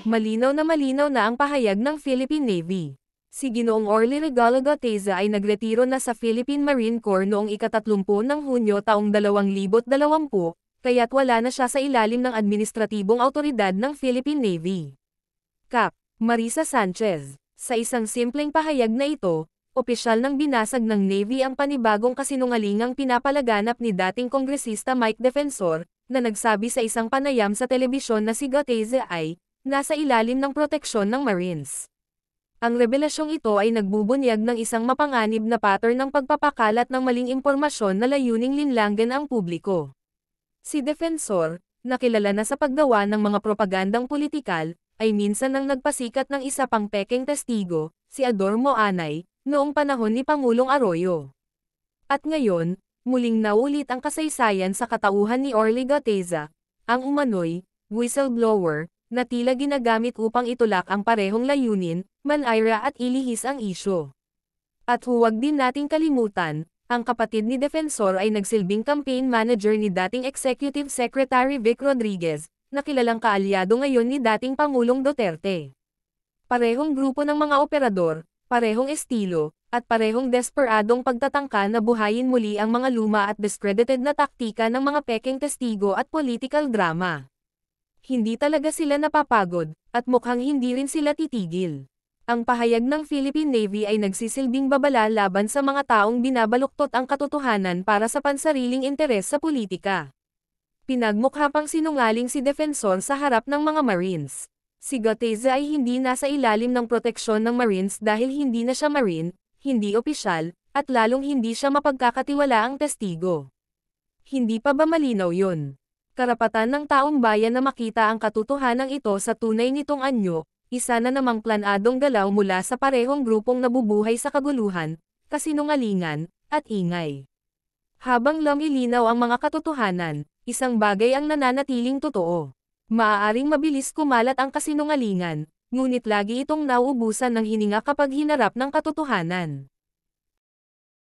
Malinaw na ang pahayag ng Philippine Navy. Si Ginoong Orly Regalo Gateza ay nagretiro na sa Philippine Marine Corps noong ika-30 ng Hunyo taong 2020, kaya't wala na siya sa ilalim ng administratibong awtoridad ng Philippine Navy. Cap. Marisa Sanchez. Sa isang simpleng pahayag na ito, opisyal nang binasag ng Navy ang panibagong kasinungalingang pinapalaganap ni dating Kongresista Mike Defensor, na nagsabi sa isang panayam sa telebisyon na si Gateza ay nasa ilalim ng proteksyon ng Marines. Ang revelasyong ito ay nagbubunyag ng isang mapanganib na pattern ng pagpapakalat ng maling impormasyon na layuning linlanggan ang publiko. Si Defensor, na kilala na sa paggawa ng mga propagandang politikal, ay minsan nang nagpasikat ng isa pang pekeng testigo, si Adormo Anay, noong panahon ni Pangulong Arroyo. At ngayon, muling naulit ang kasaysayan sa katauhan ni Orly Gateza, ang umano'y whistleblower, na tila ginagamit upang itulak ang parehong layunin, manira at ilihis ang isyu. At huwag din nating kalimutan, ang kapatid ni Defensor ay nagsilbing campaign manager ni dating Executive Secretary Vic Rodriguez, na kilalang kaalyado ngayon ni dating Pangulong Duterte. Parehong grupo ng mga operador, parehong estilo, at parehong desperadong pagtatangka na buhayin muli ang mga luma at discredited na taktika ng mga pekeng testigo at political drama. Hindi talaga sila napapagod, at mukhang hindi rin sila titigil. Ang pahayag ng Philippine Navy ay nagsisilbing babala laban sa mga taong binabaluktot ang katotohanan para sa pansariling interes sa politika. Pinagmukha pang sinungaling si Defensor sa harap ng mga Marines. Si Gateza ay hindi nasa ilalim ng proteksyon ng Marines dahil hindi na siya Marine, hindi opisyal, at lalong hindi siya mapagkakatiwalaang testigo. Hindi pa ba malinaw yun? Karapatan ng taong bayan na makita ang katotohanan ito sa tunay nitong anyo, isa na namang planadong galaw mula sa parehong grupong nabubuhay sa kaguluhan, kasinungalingan, at ingay. Habang lumilinaw ang mga katotohanan, isang bagay ang nananatiling totoo. Maaaring mabilis kumalat ang kasinungalingan, ngunit lagi itong nauubusan ng hininga kapag hinarap ng katotohanan.